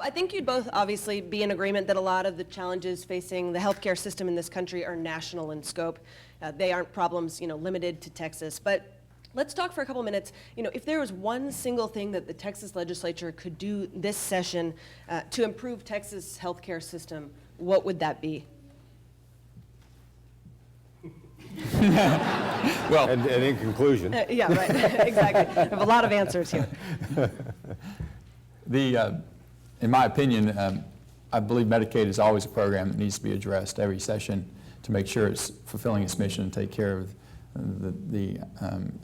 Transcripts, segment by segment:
I think you'd both obviously be in agreement that a lot of the challenges facing the healthcare system in this country are national in scope. They aren't problems, limited to Texas. But let's talk for a couple minutes. If there was one single thing that the Texas legislature could do this session to improve Texas healthcare system, what would that be? Well, and in conclusion. Yeah, right. Exactly. I have a lot of answers here. In my opinion, I believe Medicaid is always a program that needs to be addressed every session to make sure it's fulfilling its mission to take care of the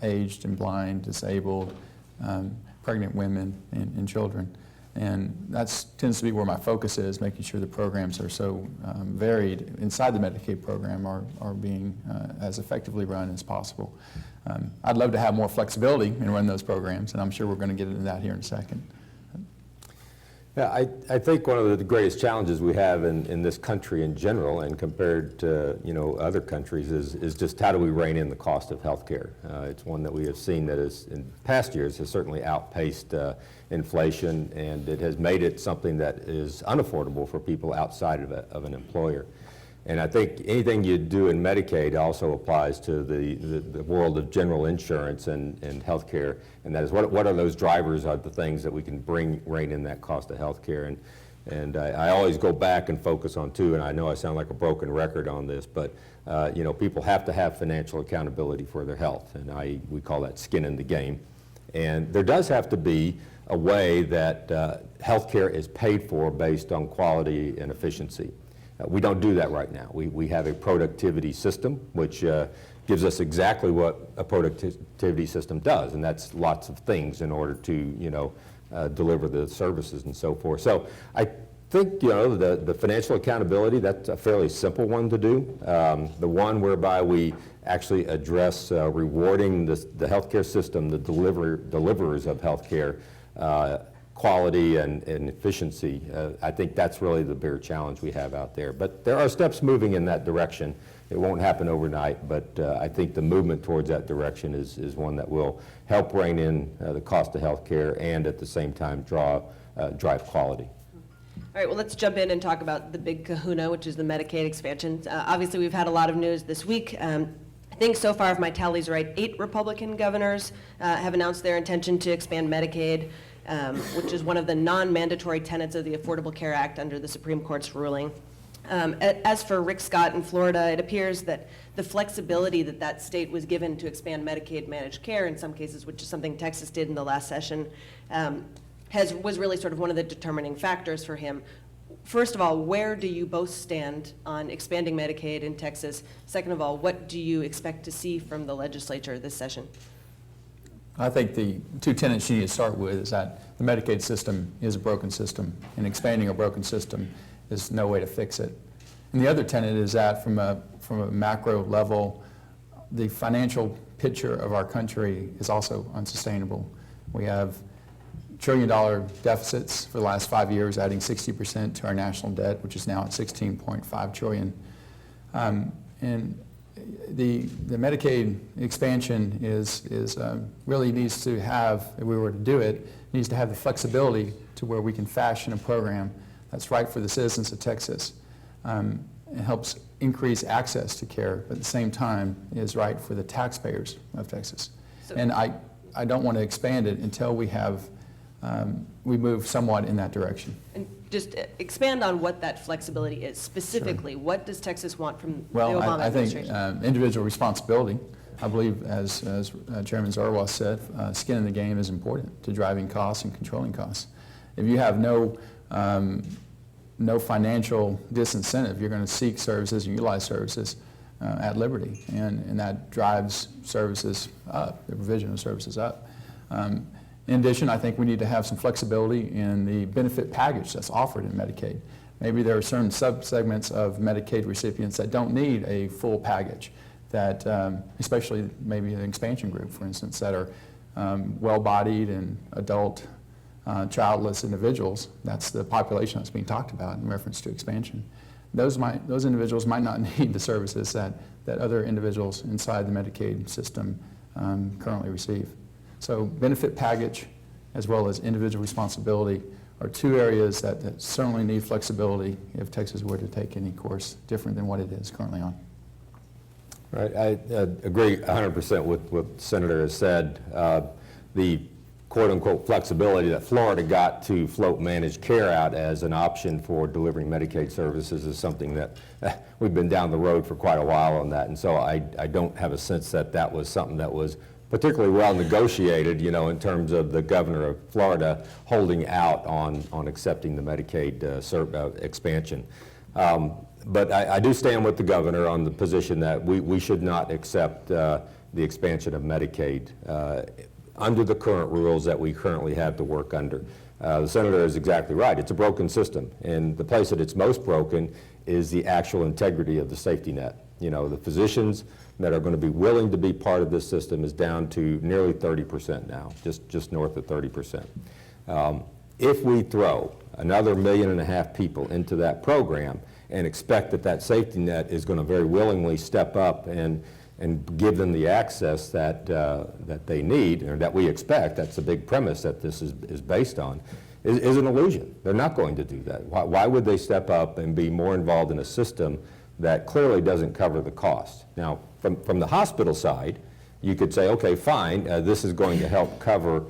aged and blind, disabled, pregnant women and children. And that tends to be where my focus is, making sure the programs are so varied inside the Medicaid program are being as effectively run as possible. I'd love to have more flexibility in running those programs, and I'm sure we're going to get into that here in a second. Yeah, I think one of the greatest challenges we have in this country in general, and compared to other countries, is just how do we rein in the cost of health care. It's one that we have seen that is, in past years, has certainly outpaced inflation, and it has made it something that is unaffordable for people outside of an employer. And I think anything you do in Medicaid also applies to the world of general insurance and health care, and that is what are those drivers are the things that we can rein in that cost of health care. And I always go back and focus on two, and I know I sound like a broken record on this, but people have to have financial accountability for their health, and we call that skin in the game. And there does have to be a way that health care is paid for based on quality and efficiency. We don't do that right now. We have a productivity system which gives us exactly what a productivity system does, and that's lots of things in order to deliver the services and so forth. So I think the financial accountability, that's a fairly simple one to do. The one whereby we actually address rewarding the healthcare system, the deliverers of healthcare, quality and efficiency, I think that's really the bigger challenge we have out there. But there are steps moving in that direction. It won't happen overnight, but I think the movement towards that direction is one that will help rein in the cost of health care and at the same time drive quality. All right, well, let's jump in and talk about the big kahuna, which is the Medicaid expansion. Obviously, we've had a lot of news this week. I think so far, if my tally's right, 8 Republican governors have announced their intention to expand Medicaid, which is one of the non-mandatory tenets of the Affordable Care Act under the Supreme Court's ruling. As for Rick Scott in Florida, it appears that the flexibility that state was given to expand Medicaid managed care in some cases, which is something Texas did in the last session, was really sort of one of the determining factors for him. First of all, where do you both stand on expanding Medicaid in Texas? Second of all, what do you expect to see from the legislature this session? I think the two tenets you need to start with is that the Medicaid system is a broken system, and expanding a broken system is no way to fix it. And the other tenet is that from a macro level, the financial picture of our country is also unsustainable. We have trillion-dollar deficits for the last 5 years, adding 60% to our national debt, which is now at $16.5 trillion. And the Medicaid expansion really needs to have, if we were to do it, needs to have the flexibility to where we can fashion a program that's right for the citizens of Texas. It helps increase access to care, but at the same time is right for the taxpayers of Texas. And I don't want to expand it until we move somewhat in that direction. And just expand on what that flexibility is. Specifically, sure. What does Texas want from the Obama administration? I think individual responsibility. I believe, as Chairman Zerwas said, skin in the game is important to driving costs and controlling costs. If you have no financial disincentive, you're going to seek services and utilize services at liberty, and that drives services up, the provision of services up. In addition, I think we need to have some flexibility in the benefit package that's offered in Medicaid. Maybe there are certain subsegments of Medicaid recipients that don't need a full package, that especially maybe an expansion group, for instance, that are well-bodied and adult childless individuals. That's the population that's being talked about in reference to expansion. Those individuals might not need the services that other individuals inside the Medicaid system currently receive. So benefit package as well as individual responsibility are two areas that certainly need flexibility if Texas were to take any course different than what it is currently on. Right, I agree 100% with what the Senator has said. The quote-unquote flexibility that Florida got to float managed care out as an option for delivering Medicaid services is something that we've been down the road for quite a while on that, and so I don't have a sense that that was something that was particularly well negotiated, you know, in terms of the governor of Florida holding out on accepting the Medicaid expansion. But I do stand with the governor on the position that we should not accept the expansion of Medicaid under the current rules that we currently have to work under. The Senator is exactly right. It's a broken system, and the place that it's most broken is the actual integrity of the safety net. You know, the physicians that are going to be willing to be part of this system is down to nearly 30% now, just north of 30%. If we throw another 1.5 million people into that program and expect that that safety net is going to very willingly step up and give them the access that they need, or that we expect, that's the big premise that this is based on, is an illusion. They're not going to do that. Why would they step up and be more involved in a system that clearly doesn't cover the cost? Now, from the hospital side, you could say, okay, fine, this is going to help cover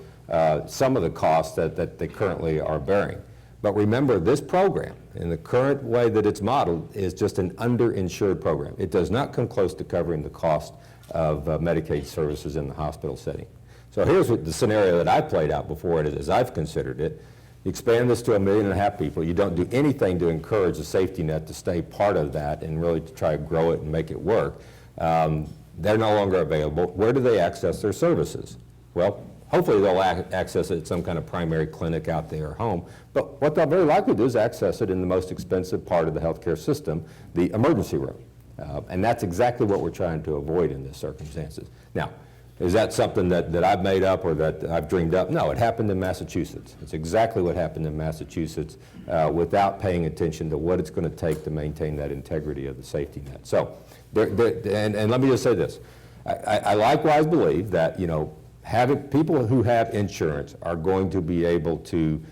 some of the costs that they currently are bearing. But remember, this program, in the current way that it's modeled, is just an underinsured program. It does not come close to covering the cost of Medicaid services in the hospital setting. So here's what the scenario that I played out before it, as I've considered it. You expand this to 1.5 million people. You don't do anything to encourage the safety net to stay part of that and really to try to grow it and make it work. They're no longer available. Where do they access their services? Well, hopefully they'll access it at some kind of primary clinic out there or home, but what they'll very likely do is access it in the most expensive part of the healthcare system, the emergency room. And that's exactly what we're trying to avoid in this circumstances. Now, is that something that I've made up or that I've dreamed up? No, it happened in Massachusetts. It's exactly what happened in Massachusetts without paying attention to what it's going to take to maintain that integrity of the safety net. So, and let me just say this. I likewise believe that, you know, people who have insurance are going to be able to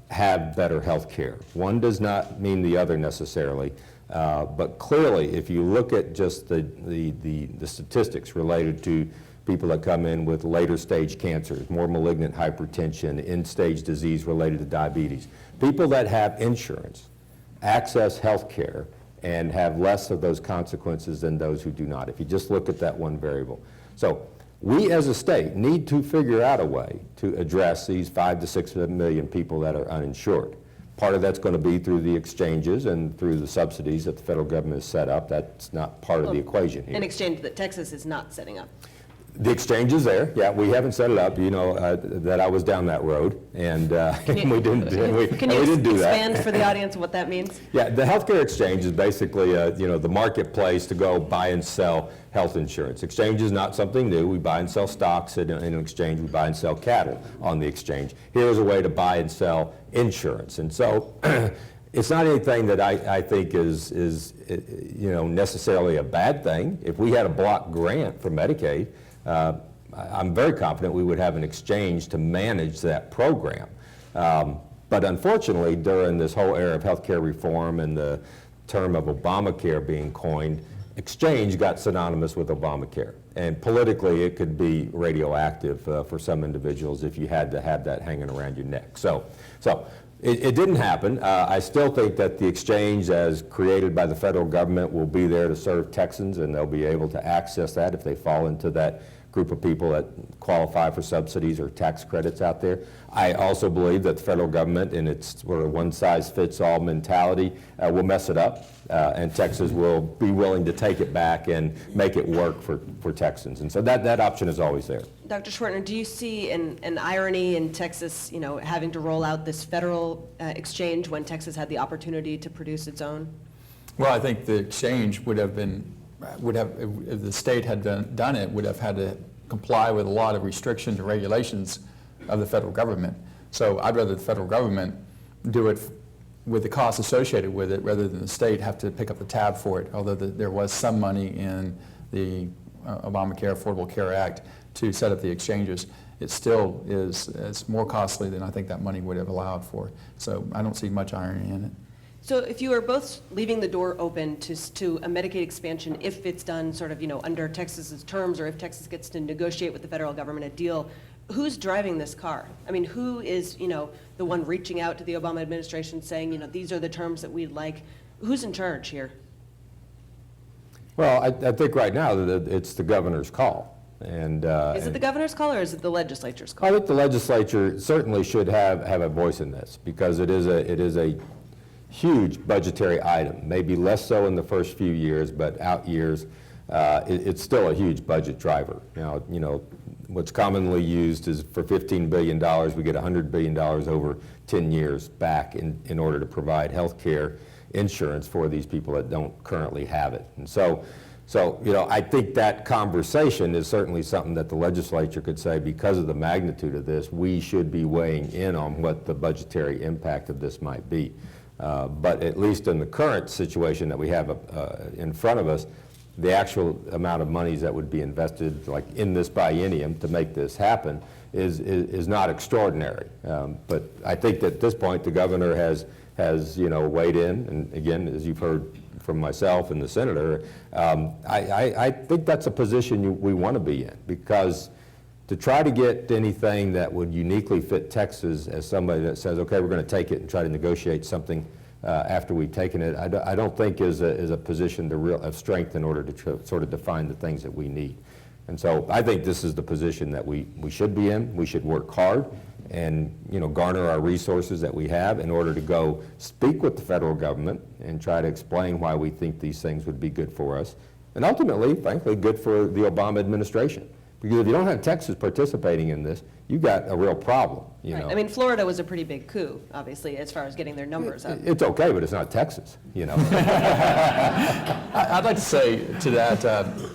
have better health care. One does not mean the other necessarily, but clearly if you look at just the statistics related to people that come in with later stage cancers, more malignant hypertension, end-stage disease related to diabetes, people that have insurance access health care and have less of those consequences than those who do not, if you just look at that one variable. So we as a state need to figure out a way to address these 5 to 6 million people that are uninsured. Part of that's going to be through the exchanges and through the subsidies that the federal government has set up. That's not part of the equation here. An exchange that Texas is not setting up. The exchange is there. Yeah, we haven't set it up. You know that I was down that road, and we didn't do that. Can you expand for the audience what that means? Yeah, the healthcare exchange is basically you know, the marketplace to go buy and sell health insurance. Exchange is not something new. We buy and sell stocks in an exchange. We buy and sell cattle on the exchange. Here's a way to buy and sell insurance, and so it's not anything that I think is you know, necessarily a bad thing. If we had a block grant for Medicaid, I'm very confident we would have an exchange to manage that program. But unfortunately, during this whole era of healthcare reform and the term of Obamacare being coined, exchange got synonymous with Obamacare. And politically, it could be radioactive for some individuals if you had to have that hanging around your neck. So it didn't happen. I still think that the exchange as created by the federal government will be there to serve Texans, and they'll be able to access that if they fall into that group of people that qualify for subsidies or tax credits out there. I also believe that the federal government, in its sort of one-size-fits-all mentality, will mess it up, and Texas will be willing to take it back and make it work for Texans. And so that option is always there. Dr. Schwertner, do you see an irony in Texas, you know, having to roll out this federal exchange when Texas had the opportunity to produce its own? Well, I think the exchange would have, if the state had done it, would have had to comply with a lot of restrictions and regulations of the federal government. So I'd rather the federal government do it with the costs associated with it rather than the state have to pick up the tab for it, although there was some money in the Obamacare Affordable Care Act to set up the exchanges. it still is more costly than I think that money would have allowed for. So I don't see much irony in it. So if you are both leaving the door open to a Medicaid expansion, if it's done sort of, under Texas's terms, or if Texas gets to negotiate with the federal government a deal, who's driving this car? I mean, who is, the one reaching out to the Obama administration saying, these are the terms that we'd like? Who's in charge here? Well, I think right now that it's the governor's call. And Is it the governor's call, or is it the legislature's call? I think the legislature certainly should have a voice in this, because it is a huge budgetary item, maybe less so in the first few years, but out years, it's still a huge budget driver. Now, what's commonly used is for $15 billion, we get $100 billion over 10 years back in order to provide health care insurance for these people that don't currently have it. And so I think that conversation is certainly something that the legislature could say, because of the magnitude of this, we should be weighing in on what the budgetary impact of this might be. But at least in the current situation that we have in front of us, the actual amount of monies that would be invested, like in this biennium, to make this happen is not extraordinary. But I think that at this point the governor has weighed in, and again, as you've heard from myself and the senator, I think that's a position we want to be in, because to try to get anything that would uniquely fit Texas as somebody that says, okay, we're going to take it and try to negotiate something after we've taken it, I don't think is a position of strength in order to sort of define the things that we need. And so I think this is the position that we should be in. We should work hard and garner our resources that we have in order to go speak with the federal government and try to explain why we think these things would be good for us, and ultimately, frankly, good for the Obama administration. Because if you don't have Texas participating in this, you've got a real problem. Right. I mean, Florida was a pretty big coup, obviously, as far as getting their numbers up. It's okay, but it's not Texas, I'd like to say to that,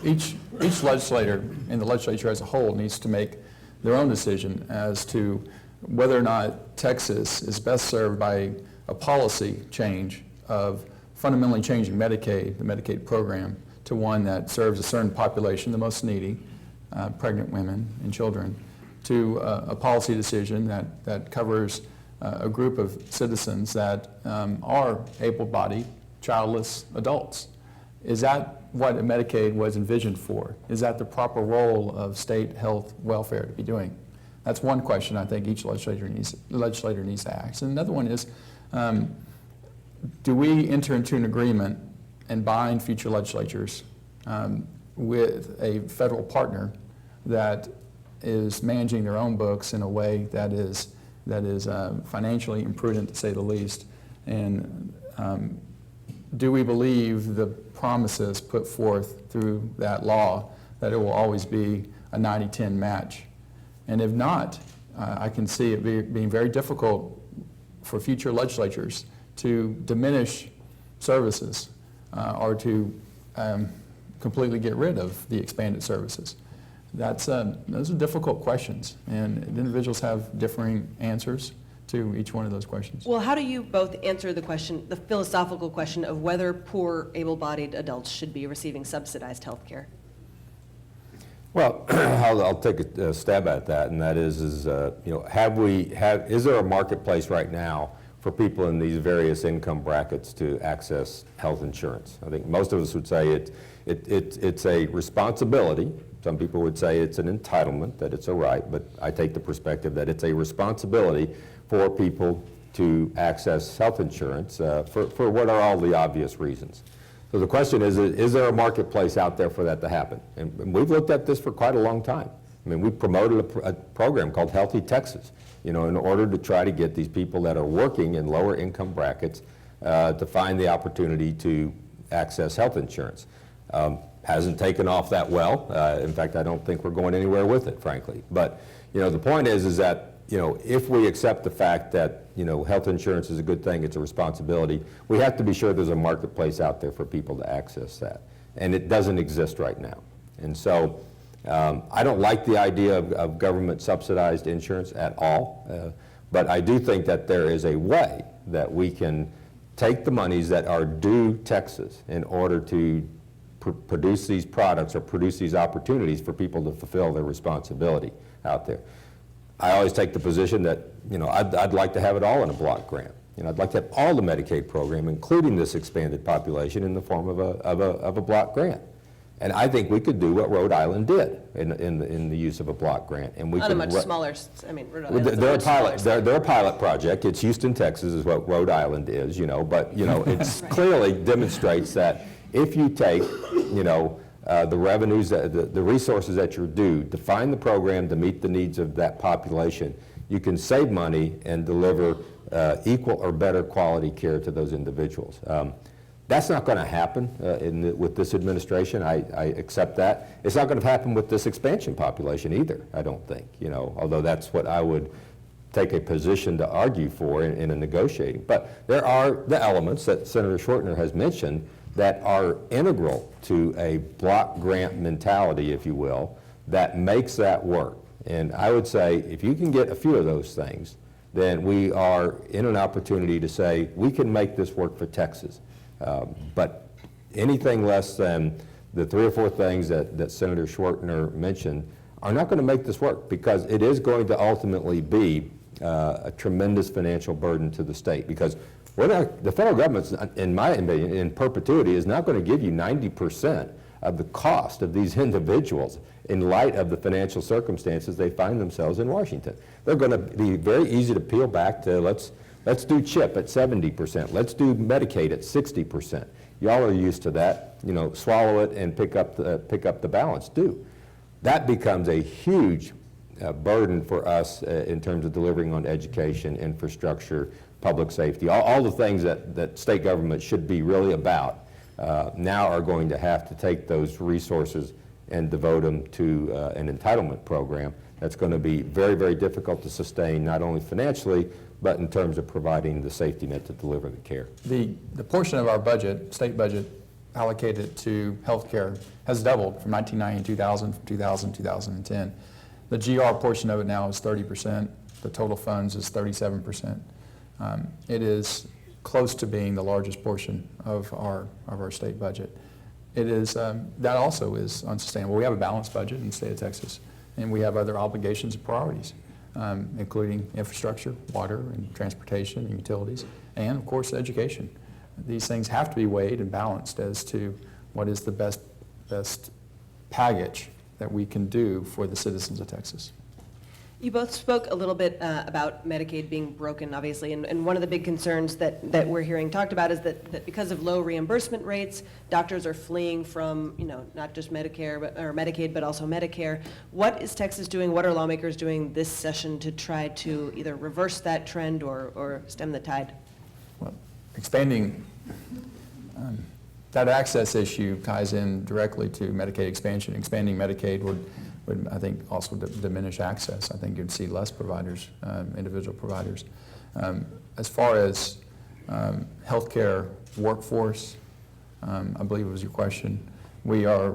each legislator and the legislature as a whole needs to make their own decision as to whether or not Texas is best served by a policy change of fundamentally changing Medicaid, the Medicaid program, to one that serves a certain population, the most needy, pregnant women and children, to a policy decision that covers a group of citizens that are able-bodied, childless adults. Is that what Medicaid was envisioned for? Is that the proper role of state health welfare to be doing? That's one question I think each legislator needs to ask. And another one is, do we enter into an agreement and bind future legislatures with a federal partner that is managing their own books in a way that is financially imprudent, to say the least? And do we believe the promises put forth through that law that it will always be a 90-10 match? And if not, I can see it being very difficult for future legislatures to diminish services or to completely get rid of the expanded services. Those are difficult questions, and individuals have differing answers to each one of those questions. Well, how do you both answer the philosophical question of whether poor, able-bodied adults should be receiving subsidized health care? Well, I'll take a stab at that, and that is there a marketplace right now for people in these various income brackets to access health insurance? I think most of us would say it's a responsibility. Some people would say it's an entitlement, that it's a right, but I take the perspective that it's a responsibility for people to access health insurance for what are all the obvious reasons. So the question is there a marketplace out there for that to happen? And we've looked at this for quite a long time. I mean, we promoted a program called Healthy Texas, in order to try to get these people that are working in lower income brackets to find the opportunity to access health insurance. Hasn't taken off that well. In fact, I don't think we're going anywhere with it, frankly. But, the point is that, if we accept the fact that, health insurance is a good thing, it's a responsibility, we have to be sure there's a marketplace out there for people to access that. And it doesn't exist right now. And so I don't like the idea of government subsidized insurance at all. But I do think that there is a way that we can take the monies that are due Texas in order to produce these products or produce these opportunities for people to fulfill their responsibility out there. I always take the position that, I'd like to have it all in a block grant. I'd like to have all the Medicaid program, including this expanded population, in the form of a block grant. And I think we could do what Rhode Island did in the use of a block grant. And we On a could much smaller, Rhode Island's a they're a much smaller pilot. They're a pilot project. It's Houston, Texas, is what Rhode Island is. But it clearly demonstrates that if you take, the revenues, the resources that you're due, define the program to meet the needs of that population, you can save money and deliver equal or better quality care to those individuals. That's not going to happen with this administration. I accept that. It's not going to happen with this expansion population either, I don't think, although that's what I would take a position to argue for in a negotiating. But there are the elements that Senator Schwertner has mentioned that are integral to a block grant mentality, if you will, that makes that work. And I would say if you can get a few of those things, then we are in an opportunity to say we can make this work for Texas. But anything less than the 3 or 4 things that Senator Schwertner mentioned are not going to make this work, because it is going to ultimately be a tremendous financial burden to the state. Because the federal government, in my opinion, in perpetuity, is not going to give you 90% of the cost of these individuals in light of the financial circumstances they find themselves in Washington. They're going to be very easy to peel back to let's do CHIP at 70%. Let's do Medicaid at 60%. Y'all are used to that. Swallow it and pick up the balance. That becomes a huge burden for us in terms of delivering on education, infrastructure, public safety, all the things that state government should be really about. Now are going to have to take those resources and devote them to an entitlement program that's going to be very, very difficult to sustain, not only financially, but in terms of providing the safety net to deliver the care. The portion of our budget, state budget, allocated to health care has doubled from 1990 to 2000, from 2000 to 2010. The GR portion of it now is 30%. The total funds is 37%. It is close to being the largest portion of our state budget. It is, that also is unsustainable. We have a balanced budget in the state of Texas, and we have other obligations and priorities, including infrastructure, water, and transportation, and utilities, and of course education. These things have to be weighed and balanced as to what is the best package that we can do for the citizens of Texas. You both spoke a little bit about Medicaid being broken, obviously, and one of the big concerns that we're hearing talked about is that because of low reimbursement rates, doctors are fleeing from, not just Medicare or Medicaid, but also Medicare. What is Texas doing, what are lawmakers doing this session to try to either reverse that trend or stem the tide? Well, expanding, that access issue ties in directly to Medicaid expansion. Expanding Medicaid would I think also diminish access. I think you'd see less providers, individual providers. As far as healthcare workforce, I believe it was your question, we are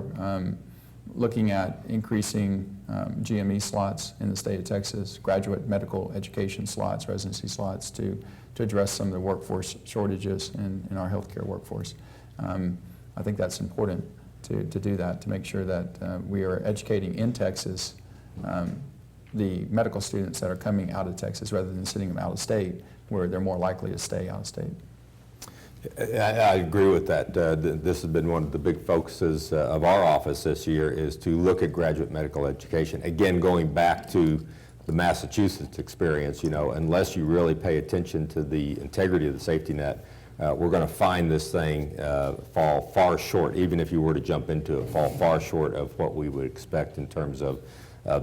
looking at increasing GME slots in the state of Texas, graduate medical education slots, residency slots, to address some of the workforce shortages in our healthcare workforce. I think that's important to do that, to make sure that we are educating in Texas the medical students that are coming out of Texas rather than sending them out of state, where they're more likely to stay out of state. I agree with that. This has been one of the big focuses of our office this year, is to look at graduate medical education. Again, going back to the Massachusetts experience, unless you really pay attention to the integrity of the safety net, we're going to find this thing fall far short, even if you were to jump into it, fall far short of what we would expect in terms of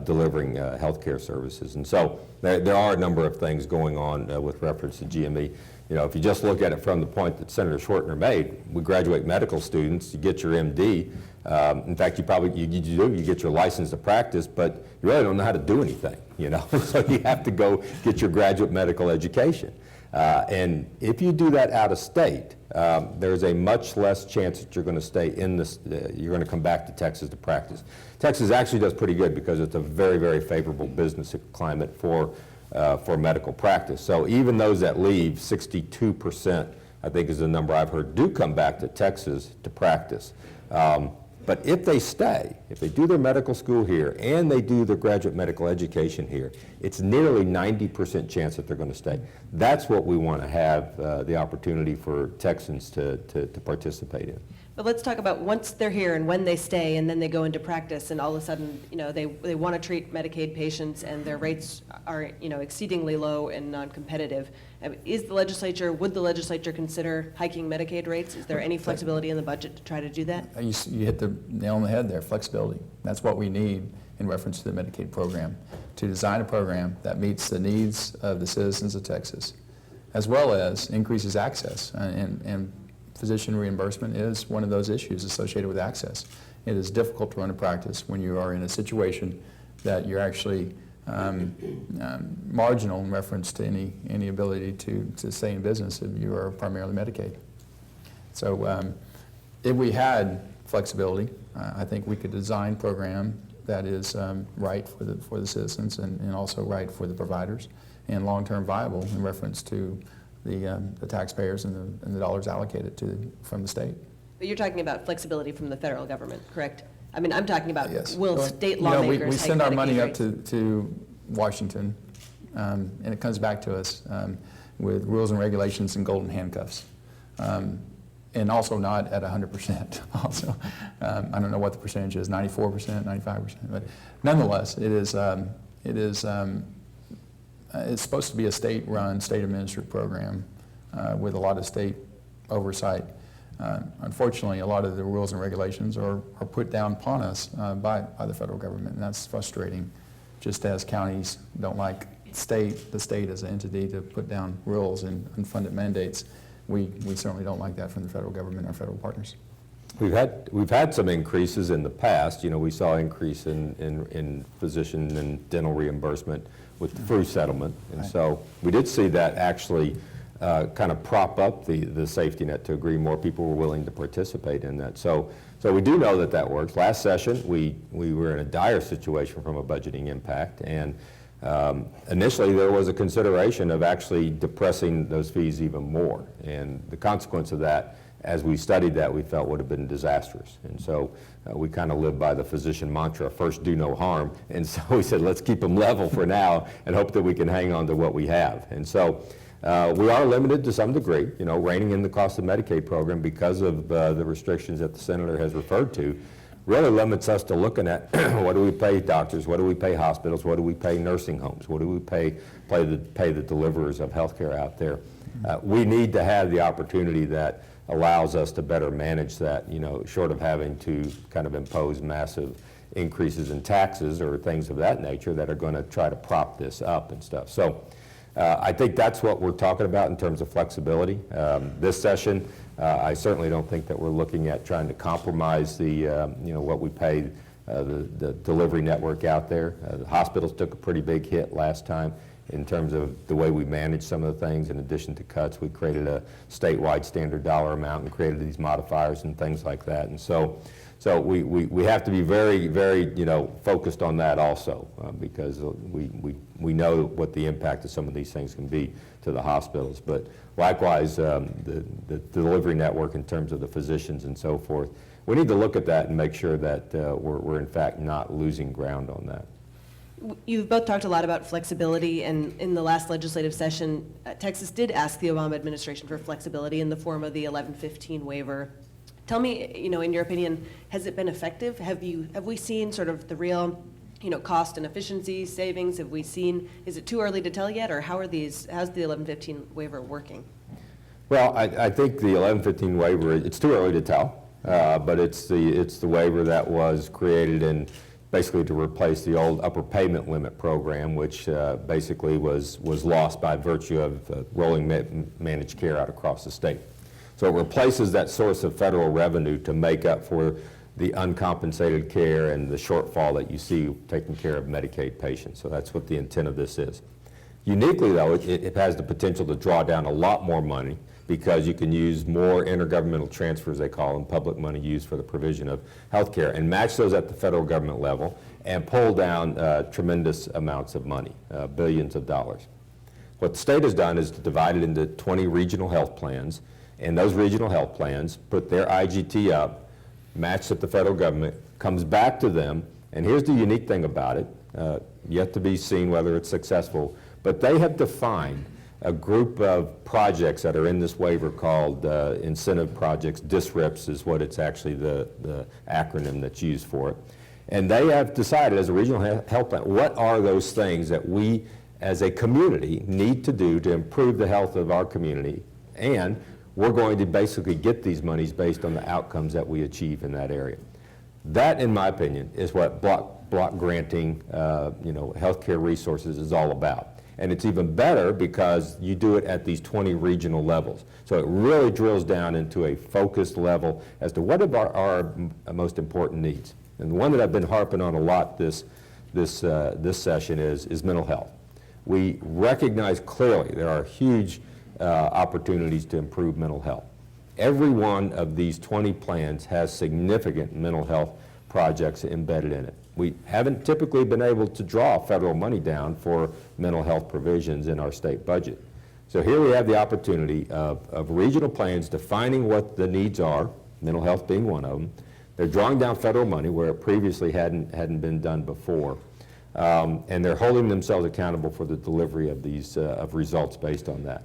delivering healthcare services. And so there are a number of things going on with reference to GME. If you just look at it from the point that Senator Schwertner made, we graduate medical students, you get your MD. In fact, you get your license to practice, but you really don't know how to do anything, So you have to go get your graduate medical education. And if you do that out of state, there's a much less chance that you're going to stay in this, you're going to come back to Texas to practice. Texas actually does pretty good because it's a very, very favorable business climate for medical practice. So even those that leave, 62%, I think is the number I've heard, do come back to Texas to practice. But if they stay, if they do their medical school here and they do their graduate medical education here, it's nearly 90% chance that they're going to stay. That's what we want to have the opportunity for Texans to participate in. But let's talk about once they're here and when they stay and then they go into practice and all of a sudden, they want to treat Medicaid patients and their rates are, exceedingly low and non-competitive. Would the legislature consider hiking Medicaid rates? Is there any flexibility in the budget to try to do that? You hit the nail on the head there, flexibility. That's what we need in reference to the Medicaid program, to design a program that meets the needs of the citizens of Texas, as well as increases access. And physician reimbursement is one of those issues associated with access. It is difficult to run a practice when you are in a situation that you're actually marginal in reference to any ability to stay in business if you are primarily Medicaid. So if we had flexibility, I think we could design a program that is right for the citizens and also right for the providers and long-term viable in reference to the taxpayers and the dollars allocated from the state. But you're talking about flexibility from the federal government, correct? I mean, I'm talking about Yes. will Well, state lawmakers we hike send our Medicaid money up rates? to Washington, and it comes back to us with rules and regulations and golden handcuffs. And also not at 100%. Also, I don't know what the percentage is, 94%, 95%. But nonetheless, it's supposed to be a state-run, state-administered program with a lot of state oversight. Unfortunately, a lot of the rules and regulations are put down upon us by the federal government, and that's frustrating. Just as counties don't like the state as an entity to put down rules and unfunded mandates, we certainly don't like that from the federal government and our federal partners. We've had some increases in the past. We saw increase in physician and dental reimbursement with the FRU settlement, and Right. so we did see that actually kind of prop up the safety net to a degree. More people were willing to participate in that. So we do know that works. Last session, we were in a dire situation from a budgeting impact, and initially there was a consideration of actually depressing those fees even more, and the consequence of that, as we studied that, we felt would have been disastrous. And so we kind of live by the physician mantra, first do no harm, and so we said let's keep them level for now and hope that we can hang on to what we have. And so we are limited to some degree, reining in the cost of Medicaid program because of the restrictions that the senator has referred to, really limits us to looking at what do we pay doctors, what do we pay hospitals, what do we pay nursing homes, what do we pay the deliverers of healthcare out there. We need to have the opportunity that allows us to better manage that, short of having to kind of impose massive increases in taxes or things of that nature that are going to try to prop this up and stuff. So I think that's what we're talking about in terms of flexibility. This session, I certainly don't think that we're looking at trying to compromise what we pay the delivery network out there. The hospitals took a pretty big hit last time in terms of the way we manage some of the things. In addition to cuts, we created a statewide standard dollar amount and created these modifiers and things like that. And so we have to be very, very, focused on that also because we know what the impact of some of these things can be to the hospitals. But likewise, the delivery network in terms of the physicians and so forth, we need to look at that and make sure that we're in fact not losing ground on that. You've both talked a lot about flexibility, and in the last legislative session, Texas did ask the Obama administration for flexibility in the form of the 1115 waiver. Tell me, in your opinion, has it been effective? Have we seen sort of the real, cost and efficiency savings? Have we seen? Is it too early to tell yet, or how's the 1115 waiver working? Well, I think the 1115 waiver, it's too early to tell, but it's the waiver that was created in basically to replace the old upper payment limit program, which basically was lost by virtue of rolling managed care out across the state. So it replaces that source of federal revenue to make up for the uncompensated care and the shortfall that you see taking care of Medicaid patients. So that's what the intent of this is. Uniquely, though, it has the potential to draw down a lot more money because you can use more intergovernmental transfers, they call them, public money used for the provision of health care, and match those at the federal government level and pull down tremendous amounts of money, billions of dollars. What the state has done is to divide it into 20 regional health plans, and those regional health plans put their IGT up, matched at the federal government, comes back to them, And here's the unique thing about it, yet to be seen whether it's successful, but they have defined a group of projects that are in this waiver called incentive projects. DISRIPs is what it's actually the acronym that's used for it. And they have decided as a regional health plan, what are those things that we as a community need to do to improve the health of our community, and we're going to basically get these monies based on the outcomes that we achieve in that area. That, in my opinion, is what block granting, healthcare resources is all about. And it's even better because you do it at these 20 regional levels. So it really drills down into a focused level as to what are our most important needs. And the one that I've been harping on a lot this session is mental health. We recognize clearly there are huge opportunities to improve mental health. Every one of these 20 plans has significant mental health projects embedded in it. We haven't typically been able to draw federal money down for mental health provisions in our state budget. So here we have the opportunity of regional plans defining what the needs are, mental health being one of them. They're drawing down federal money where it previously hadn't been done before. And they're holding themselves accountable for the delivery of these of results based on that.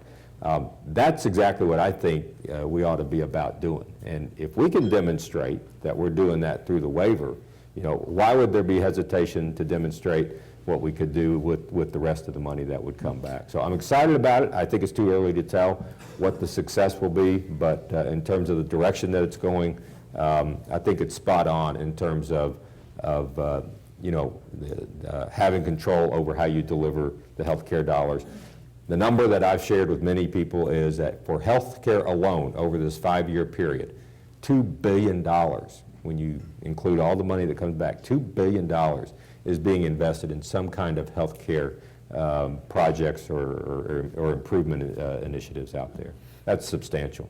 That's exactly what I think we ought to be about doing. And if we can demonstrate that we're doing that through the waiver, why would there be hesitation to demonstrate what we could do with the rest of the money that would come back? So I'm excited about it. I think it's too early to tell what the success will be, but in terms of the direction that it's going, I think it's spot on in terms of having control over how you deliver the health care dollars. The number that I've shared with many people is that for health care alone over this 5-year period, $2 billion, when you include all the money that comes back, $2 billion is being invested in some kind of health care projects or improvement initiatives out there. That's substantial.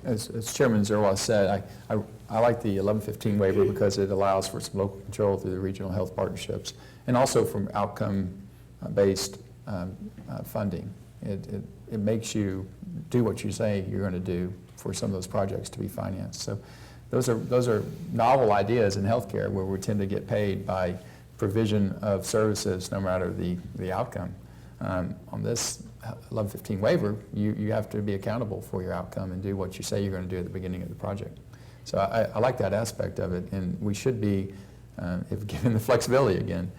As Chairman Zerwas said, I like the 1115 waiver because it allows for some local control through the regional health partnerships and also from outcome-based funding. It makes you do what you say you're going to do for some of those projects to be financed. So those are novel ideas in healthcare where we tend to get paid by provision of services no matter the outcome. On this 1115 waiver, you have to be accountable for your outcome and do what you say you're going to do at the beginning of the project. So I like that aspect of it, and we should be, if given the flexibility again,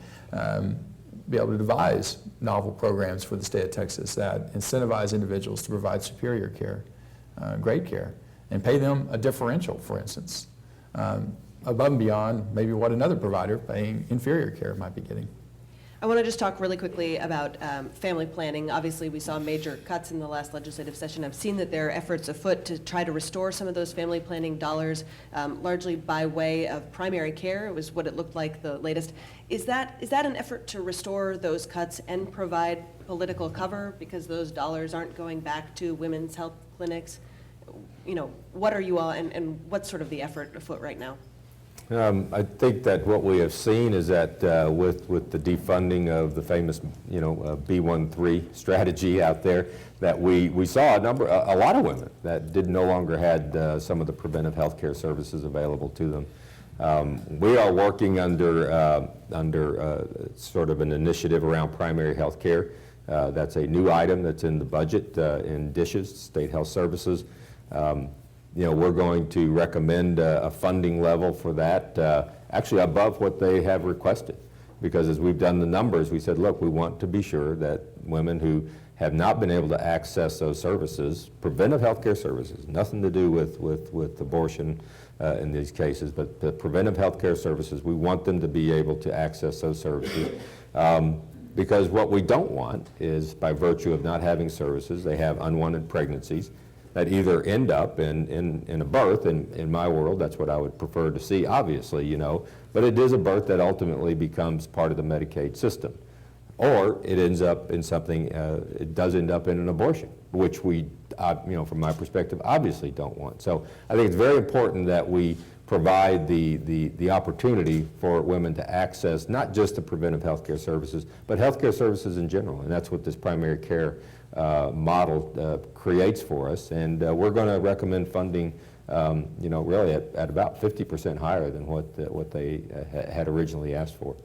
be able to devise novel programs for the state of Texas that incentivize individuals to provide superior care, great care, and pay them a differential, for instance, above and beyond maybe what another provider paying inferior care might be getting. I want to just talk really quickly about family planning. Obviously, we saw major cuts in the last legislative session. I've seen that there are efforts afoot to try to restore some of those family planning dollars, largely by way of primary care. It was what it looked like the latest. Is that an effort to restore those cuts and provide political cover because those dollars aren't going back to women's health clinics? What are you all, and what's sort of the effort afoot right now? I think that what we have seen is that with the defunding of the famous, B13 strategy out there, that we saw a lot of women that no longer had some of the preventive health care services available to them. We are working under sort of an initiative around primary health care. That's a new item that's in the budget in DSHS, State Health Services. We're going to recommend a funding level for that, actually above what they have requested. Because as we've done the numbers, we said, look, we want to be sure that women who have not been able to access those services, preventive health care services, nothing to do with abortion in these cases, but the preventive health care services, we want them to be able to access those services. Because what we don't want is, by virtue of not having services, they have unwanted pregnancies that either end up in a birth. In my world, that's what I would prefer to see, obviously, but it is a birth that ultimately becomes part of the Medicaid system. Or it ends up in something, it does end up in an abortion, which we, from my perspective, obviously don't want. So I think it's very important that we provide the opportunity for women to access not just the preventive health care services, but health care services in general. And that's what this primary care model creates for us. And we're going to recommend funding you know, really at about 50% higher than what they had originally asked for.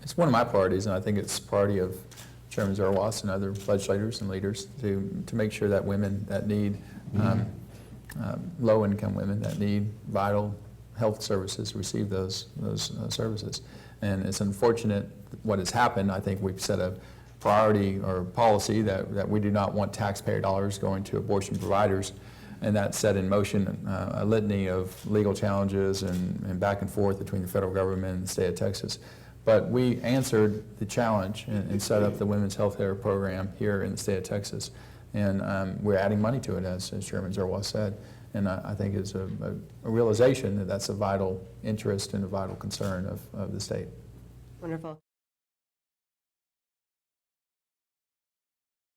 It's one of my priorities, and I think it's a priority of Chairman Zerwas and other legislators and leaders to make sure that women that need, low-income women that need vital health services receive those services. And it's unfortunate what has happened. I think we've set a priority or policy that we do not want taxpayer dollars going to abortion providers, and that set in motion a litany of legal challenges and back and forth between the federal government and the state of Texas. But we answered the challenge and set up the Women's Health Care Program here in the state of Texas. And we're adding money to it, as Chairman Zerwas said. And I think it's a realization that that's a vital interest and a vital concern of the state. Wonderful.